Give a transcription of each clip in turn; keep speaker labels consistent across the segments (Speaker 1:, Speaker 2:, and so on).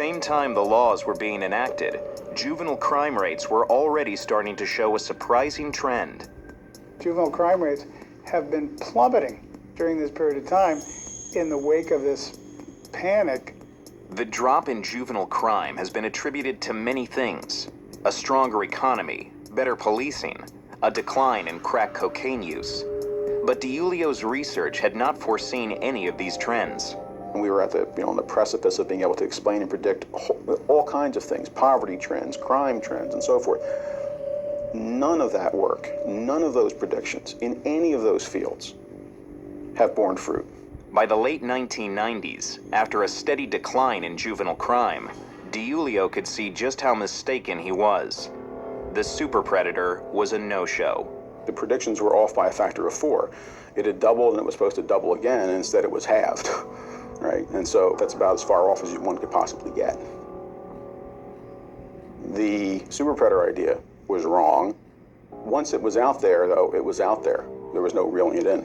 Speaker 1: same time the laws were being enacted, juvenile crime rates were already starting to show a surprising trend.
Speaker 2: Juvenile crime rates have been plummeting during this period of time in the wake of this panic.
Speaker 1: The drop in juvenile crime has been attributed to many things: a stronger economy, better policing, a decline in crack cocaine use. But DiIulio's research had not foreseen any of these trends.
Speaker 3: We were at on the precipice of being able to explain and predict all kinds of things: poverty trends, crime trends, and so forth. None of that work, none of those predictions in any of those fields have borne fruit.
Speaker 1: By the late 1990s, after a steady decline in juvenile crime, DiIulio could see just how mistaken he was. The super predator was a no-show.
Speaker 3: The predictions were off by a factor of 4. It had doubled and it was supposed to double again, and instead it was halved, right? And so that's about as far off as one could possibly get. The super predator idea was wrong. Once it was out there, though, it was out there. There was no reeling it in.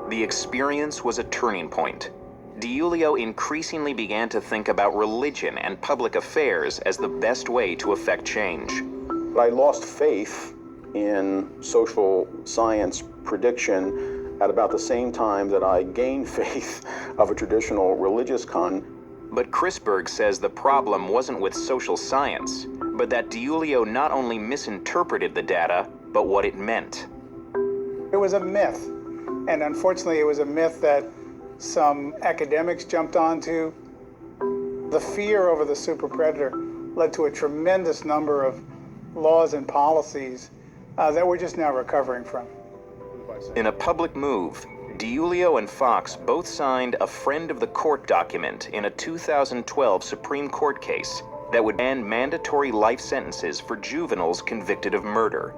Speaker 1: The experience was a turning point. DiIulio increasingly began to think about religion and public affairs as the best way to effect change.
Speaker 3: But I lost faith in social science prediction at about the same time that I gained faith of a traditional religious con.
Speaker 1: But Chris Berg says the problem wasn't with social science, but that DiIulio not only misinterpreted the data, but what it meant.
Speaker 2: It was a myth, and unfortunately it was a myth that some academics jumped onto. The fear over the super predator led to a tremendous number of laws and policies that we're just now recovering from.
Speaker 1: In a public move, DiIulio and Fox both signed a friend of the court document in a 2012 Supreme Court case that would ban mandatory life sentences for juveniles convicted of murder.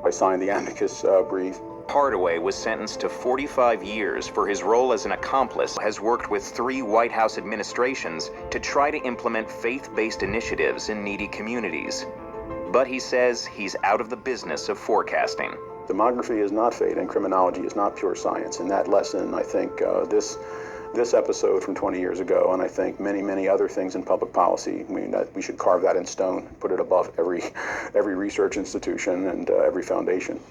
Speaker 3: I signed the amicus brief.
Speaker 1: Hardaway was sentenced to 45 years for his role as an accomplice, has worked with 3 White House administrations to try to implement faith-based initiatives in needy communities. But he says he's out of the business of forecasting.
Speaker 3: Demography is not fate, and criminology is not pure science. And that lesson, I think, this episode from 20 years ago, and I think many, many other things in public policy, I mean, that we should carve that in stone, put it above every research institution and every foundation.